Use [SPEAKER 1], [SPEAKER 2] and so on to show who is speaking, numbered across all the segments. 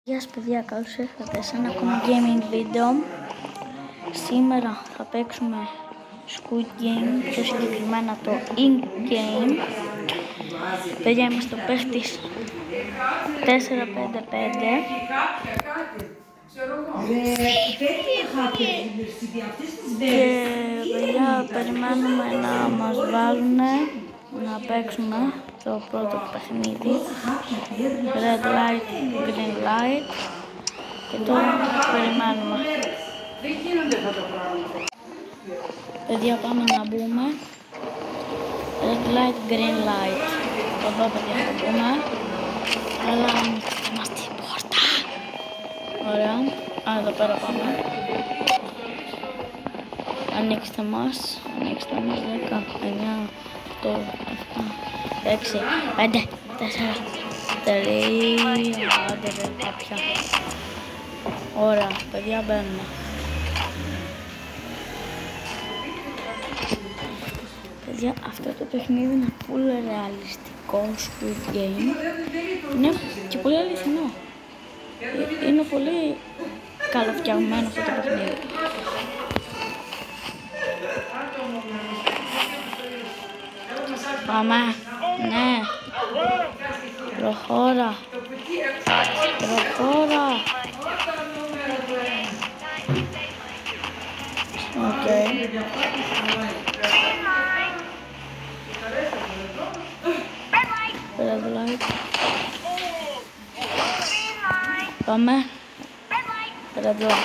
[SPEAKER 1] Γεια σας παιδιά, καλώς ήρθατε σε ένα ακόμα gaming βίντεο. Σήμερα θα παίξουμε Squid Game, πιο συγκεκριμένα το Ink Game. Παιδιά, είμαστε στο παίχτης 4-5-5. Και παιδιά, περιμένουμε να μας βάλουν να παίξουμε το πρώτο παιχνίδι. Red light, green light. Και τώρα περιμένουμε. Παιδιά, πάμε να μπούμε. Red light, green light. Εδώ παιδιά θα μπούμε. Αλλά ανοίξτε μας την πόρτα. Ωραία. Εδώ πέρα πάμε. Ανοίξτε μας 10, 9, 8, 7, 6, 5, 4, 3, άντε ρε κάποια. Ωραία, παιδιά, μπαίνουμε. Παιδιά, αυτό το παιχνίδι είναι πολύ ρεαλιστικό, Squid Game. Είναι και πολύ αληθινό. Είναι πολύ καλοφτιαγμένο αυτό το παιχνίδι. Πάμε, ναι, προχώρα, οκ. Red light. Πάμε, red light.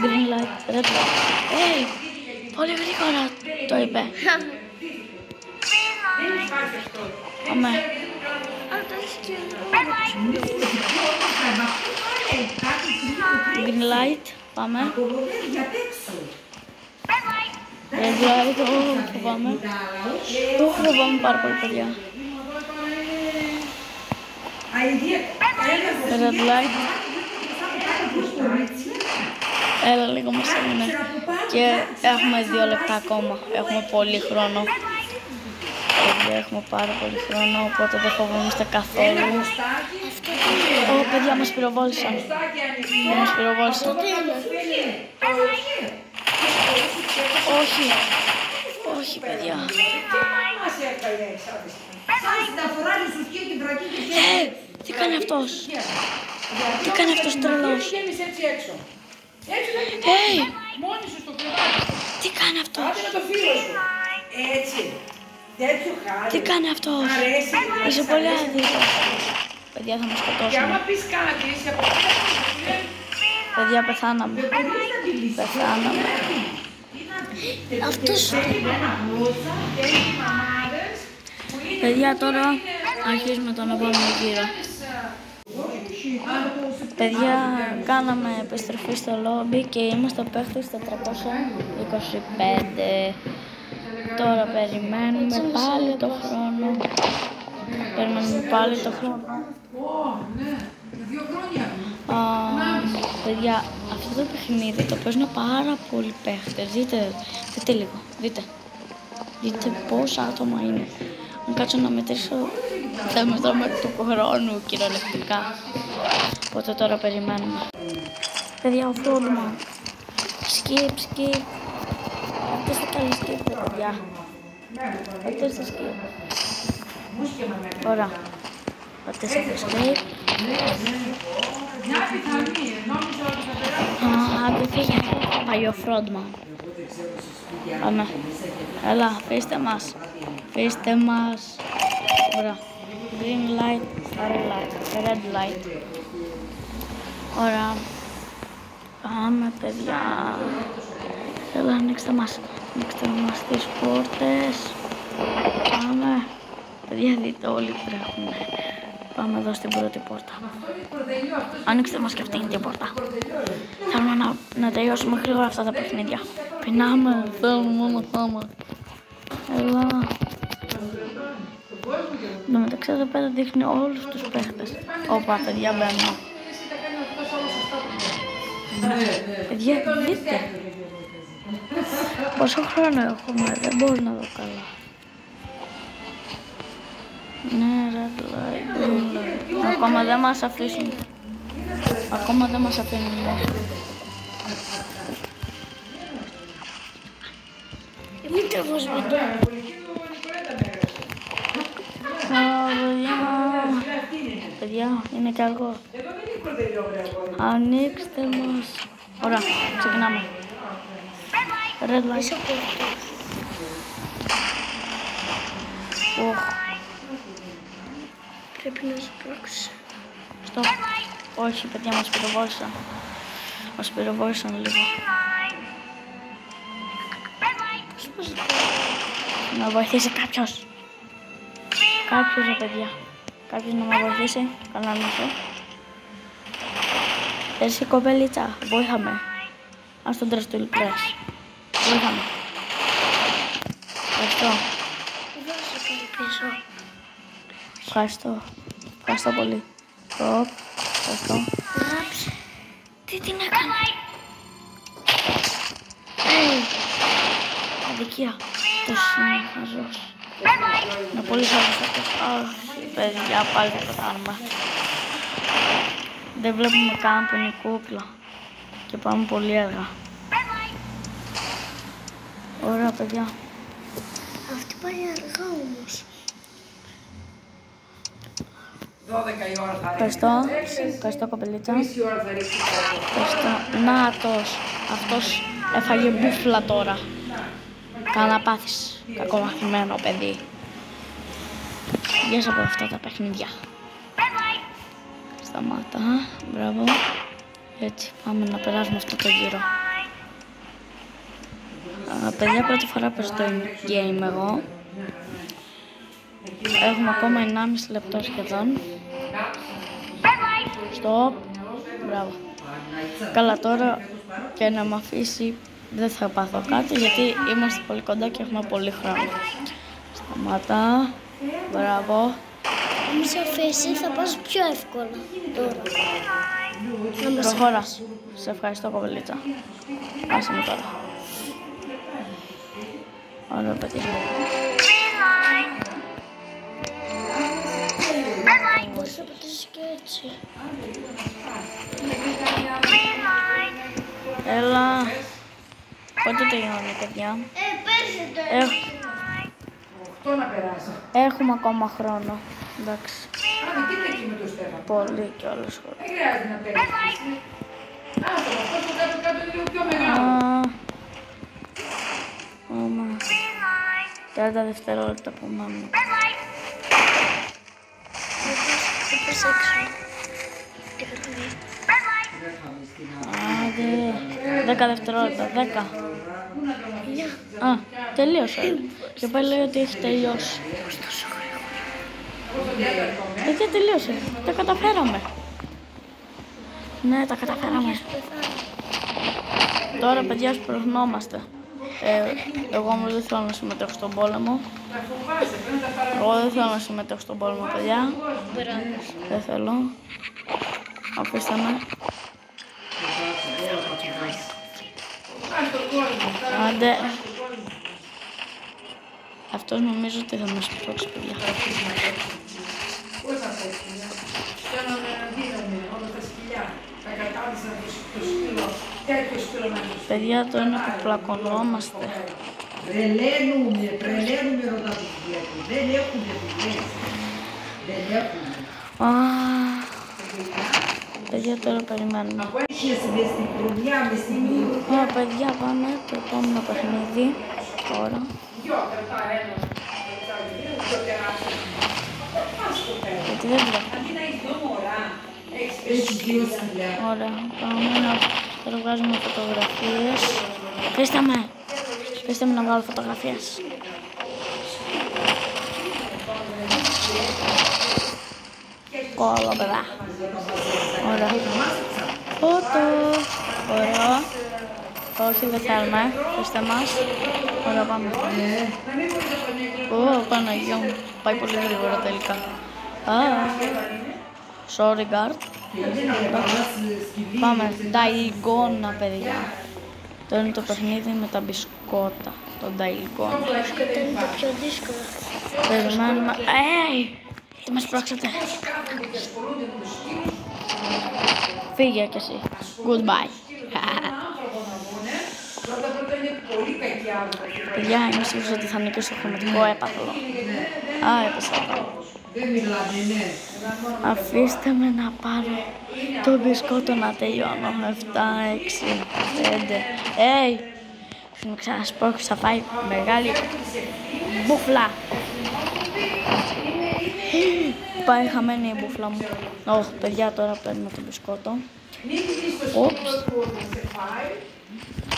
[SPEAKER 1] Green light, red light. Hey, πολύ γρήγορα το είπε. Πάμε. Green light, πάμε. Red light, φοβάμαι. Φοβάμαι πάρα πολύ, παιδιά. Red light. Έλα λίγο μας έμεινε. Και έχουμε 2 λεπτά ακόμα. Έχουμε πολύ χρόνο. Έχουμε πάρα πολύ χρόνο, οπότε δεν φοβόμαστε καθόλου. Ω, παιδιά, μας πυροβόλησαν. Όχι. Όχι, παιδιά. Τι κάνει αυτός? Τι κάνει αυτός τρελός? Τι κάνει αυτός? Τι κάνει αυτός? Είσαι πολύ άδικος. Παιδιά, θα μας σκοτώσουμε. Παιδιά, πεθάναμε. Αυτός. Παιδιά, τώρα αρχίζουμε τον επόμενο γύρο. Παιδιά, κάναμε επιστροφή στο λόμπι και είμαστε παίχτες 425. Τώρα περιμένουμε πάλι το χρόνο. Παιδιά, αυτό το παιχνίδι το παίζουν πάρα πολλοί παίχτες. Δείτε λίγο, δείτε πόσα άτομα είναι. Αν κάτσω να μετρήσω, θα μετρώ μέχρι του χρόνου κυριολεκτικά. Οπότε τώρα περιμένουμε. Παιδιά, ο Φρόντμαν. Skip. Πατήστε καλή skip, παιδιά. Πατήστε skip. Ωραία. Πατήστε skip. Άντε φύγε. Πάει ο Φρόντμαν. Πάμε. Έλα, αφήστε μας. Ωραία. Green light, red light. Ωραία. Πάμε, παιδιά. Έλα, ανοίξτε μας τις πόρτες. Πάμε. Παιδιά, δείτε, όλοι τρέχουν. Πάμε εδώ στην πρώτη πόρτα. Ανοίξτε μας και αυτήν την πόρτα. Θέλουμε να τελειώσουμε γρήγορα αυτά τα παιχνίδια. Πεινάμε, θέλουμε. Έλα. Εν τω μεταξύ εδώ πέρα δείχνει όλους τους παίχτες. Όπα, παιδιά, μπαίνουμε. Παιδιά, δείτε. Πόσο χρόνο έχουμε, δεν μπορώ να δω καλά. Ναι, red light, green light. Ακόμα δεν μας αφήσουν. Ακόμα δεν μας αφήνουν.
[SPEAKER 2] Μην τραβάς βιντεό.
[SPEAKER 1] Παιδιά, είναι και αργό. Ανοίξτε μας. Ωραία, ξεκινάμε. Red light.
[SPEAKER 2] Είσαι κόρτος. Πρέπει να σπρώξεις.
[SPEAKER 1] Στοπ. Όχι, παιδιά, μας πυροβόλησαν. Μας πυροβόλησαν λίγο. Να βοηθήσει κάποιος. Κάποιος, ρε παιδιά. Κάποιος να με βοηθήσει. Καλά να είσαι. Εσύ κοπελίτσα, βοήθαμε. Ας τον τρες του ηλπρές. Βοήθαμε. Ευχαριστώ.
[SPEAKER 2] Δώσε κάτι πίσω.
[SPEAKER 1] Ευχαριστώ. Ευχαριστώ πολύ. Στοπ. Ευχαριστώ.
[SPEAKER 2] Γράψε. Τι την έκανε.
[SPEAKER 1] Αδικία. Αυτός είναι χαζός. Είναι πολύ χαζός αυτός. Αχ, παιδιά, πάλι θα το κάνουμε. Δεν βλέπουμε καν που είναι η κούκλα. Και πάμε πολύ αργά. Ωραία, παιδιά.
[SPEAKER 2] Αυτή πάει αργά όμως.
[SPEAKER 3] 12 η ώρα θα
[SPEAKER 1] Ευχαριστώ. Ευχαριστώ, κοπελίτσα.
[SPEAKER 3] ρίξει. Η ώρα θα ρίξει.
[SPEAKER 1] Ευχαριστώ. Νάτος. Αυτός έφαγε μπουφλα τώρα. Καλά πάθεις. Κακομαθημένο παιδί. Βγες από αυτά τα παιχνίδια. Σταμάτα. Μπράβο. Έτσι, πάμε να περάσουμε αυτό το γύρο. Παιδιά, πρώτη φορά παίζω το game εγώ. Έχουμε ακόμα 1,5 λεπτό σχεδόν. Στοπ. Μπράβο. Καλά, τώρα και να με αφήσει δεν θα πάθω κάτι γιατί είμαστε πολύ κοντά και έχουμε πολύ χρόνο. Σταμάτα. Μπράβο.
[SPEAKER 2] Αν σε αφήσει θα πας πιο εύκολα τώρα. Να μας
[SPEAKER 1] Προχώρα. Σε ευχαριστώ, κοπελίτσα. Άσε με τώρα. Ωραία, παιδιά.
[SPEAKER 2] μπορείς να πατήσεις και έτσι.
[SPEAKER 1] Έλα. Πότε τελειώνει, παιδιά?
[SPEAKER 3] Το να περάσει.
[SPEAKER 1] Έχουμε ακόμα χρόνο. Εντάξει.
[SPEAKER 3] Κοίτα εκεί με το Στέφανο.
[SPEAKER 1] Πολύ κιόλας χρόνο.
[SPEAKER 3] Δεν χρειάζεται να παίξεις. Αυτό το κάτω-κάτω είναι λίγο πιο μεγάλο.
[SPEAKER 1] Άμα. 30 δευτερόλεπτα που μένουν.
[SPEAKER 2] Θα πας έξω. Τι γραφή.
[SPEAKER 1] Άντε. 10 δευτερόλεπτα. 10. Α, τελείωσε. Και πάλι λέει ότι έχει τελειώσει. Γιατί τελείωσε. Τα καταφέραμε. Ναι, τα καταφέραμε. Τώρα, παιδιά, σπρώχνομαστε. Εγώ όμως δεν θέλω να συμμετέχω στον πόλεμο. Εγώ δεν θέλω να συμμετέχω στον πόλεμο, παιδιά. Δεν θέλω. Αφήστε με. Άντε. Αυτός νομίζω ότι θα μας σπρώξει, παιδιά.
[SPEAKER 3] Πώς θα πέσει, θέλαμε να δίνουμε όλα τα σκυλιά. Τα κατάδυσαν το σκύλο, τέτοιο σκύλο να τους.
[SPEAKER 1] Παιδιά, το είναι που πλακωνόμαστε.
[SPEAKER 3] Τρελαίνουμε ρωτά τους βλέπουν. Δεν έχουμε δουλειές. Δεν έχουμε.
[SPEAKER 1] Παιδιά, τώρα περιμένουμε.
[SPEAKER 3] Από έχεις μες στην χρονιά, μες στην μυρωδιά.
[SPEAKER 1] Ωραία, παιδιά, πάμε το επόμενο παιχνίδι. Τώρα. Γιατί δεν βλέπω.
[SPEAKER 3] Έχεις δύο σκυλιά.
[SPEAKER 1] Ωραία, πάμε να τώρα βγάζουμε φωτογραφίες. Αφήστε με να βγάλω φωτογραφίες. Κόλλο, παιδιά. Ωραία. Φώτο. Ωραία. Όχι, δεν θέλουμε. Αφήστε μας. Ωραία, πάμε. Ω, Παναγιώ μου. Πάει πολύ γρήγορα τελικά. Sorry, guard. Πάμε. Νταϊλγκόνα, παιδιά. Το είναι το παιχνίδι με τα μπισκότα. Το Νταϊλγκόνα.
[SPEAKER 2] Σκοτά είναι το πιο δύσκολο.
[SPEAKER 1] Περιμένουμε. Τι με σπρώξατε.
[SPEAKER 3] Πώς κάθονται και ασχολούνται με τους σκύλους.
[SPEAKER 1] Φύγε κι εσύ. Goodbye.
[SPEAKER 3] Έναν άνθρωπο να βγουνε, πρώτα είναι πολύ κακοί άνθρωποι.
[SPEAKER 1] Παιδιά, είμαι σίγουρη ότι θα νικήσω στο χρωματικό έπαθλο. Α, έπεσα.
[SPEAKER 3] Δεν μιλάνε, ναι.
[SPEAKER 1] Αφήστε με να πάρω το μπισκότο να τελειώνω. 7, 6, 5. Μου ξανασπρώξει, θα φάει μεγάλη μπουφλά. Πάει χαμένη η μπουφλά μου. Όχι, παιδιά, τώρα παίρνω το μπισκότο. Όψ.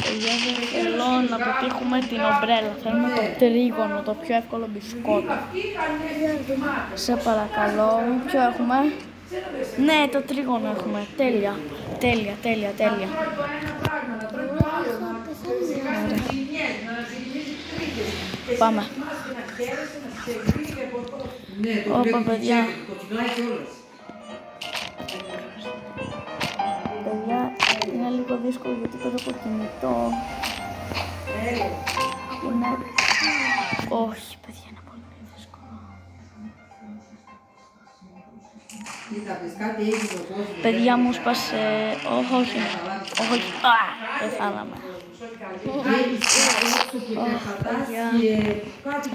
[SPEAKER 1] Παιδιά, δεν θέλω να πετύχουμε την ομπρέλα. Θέλουμε το τρίγωνο, το πιο εύκολο μπισκότο. Σε παρακαλώ, ποιο έχουμε? Ναι, το τρίγωνο έχουμε. Τέλεια, τέλεια, τέλεια, τέλεια. Πάμε. Όπα, παιδιά. Παιδιά, είναι λίγο δύσκολο γιατί παίζω το κινητό. Είναι... Όχι, παιδιά, είναι πολύ δύσκολο. Παιδιά, μου σπάσε... Όχι. Πεθάναμε.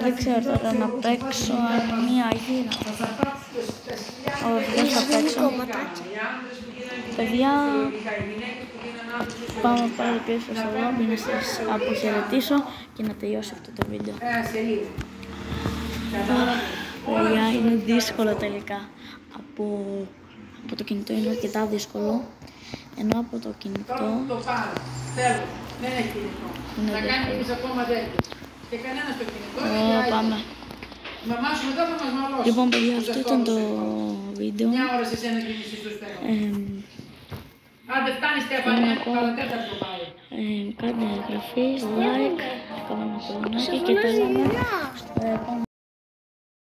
[SPEAKER 1] Δεν ξέρω τώρα να παίξω μία γύρα. Όχι, δεν θα παίξω. Παιδιά, πάμε πάλι πίσω στο λόμπι να σας αποχαιρετήσω και να τελειώσει αυτό το βίντεο. Παιδιά, είναι δύσκολο τελικά. Από το κινητό είναι αρκετά δύσκολο, ενώ από το κινητό
[SPEAKER 3] δεν έχει κινητό. Να κάνει εμείς ακόμα τέτοιο. Και κανένα στο κινητό.
[SPEAKER 1] Πάμε.
[SPEAKER 3] Η μαμά σου μετά θα μας μαλώσει.
[SPEAKER 1] Λοιπόν, παιδιά, αυτό ήταν το βίντεο.
[SPEAKER 3] Μια ώρα σε σένα και εσύ στο Στέφανο. Άντε φτάνει Στέφανε, παρατέταρτο πάει.
[SPEAKER 1] Κάντε εγγραφή, like, κάντε ένα κομμάτι και τα λέμε στο επόμενο.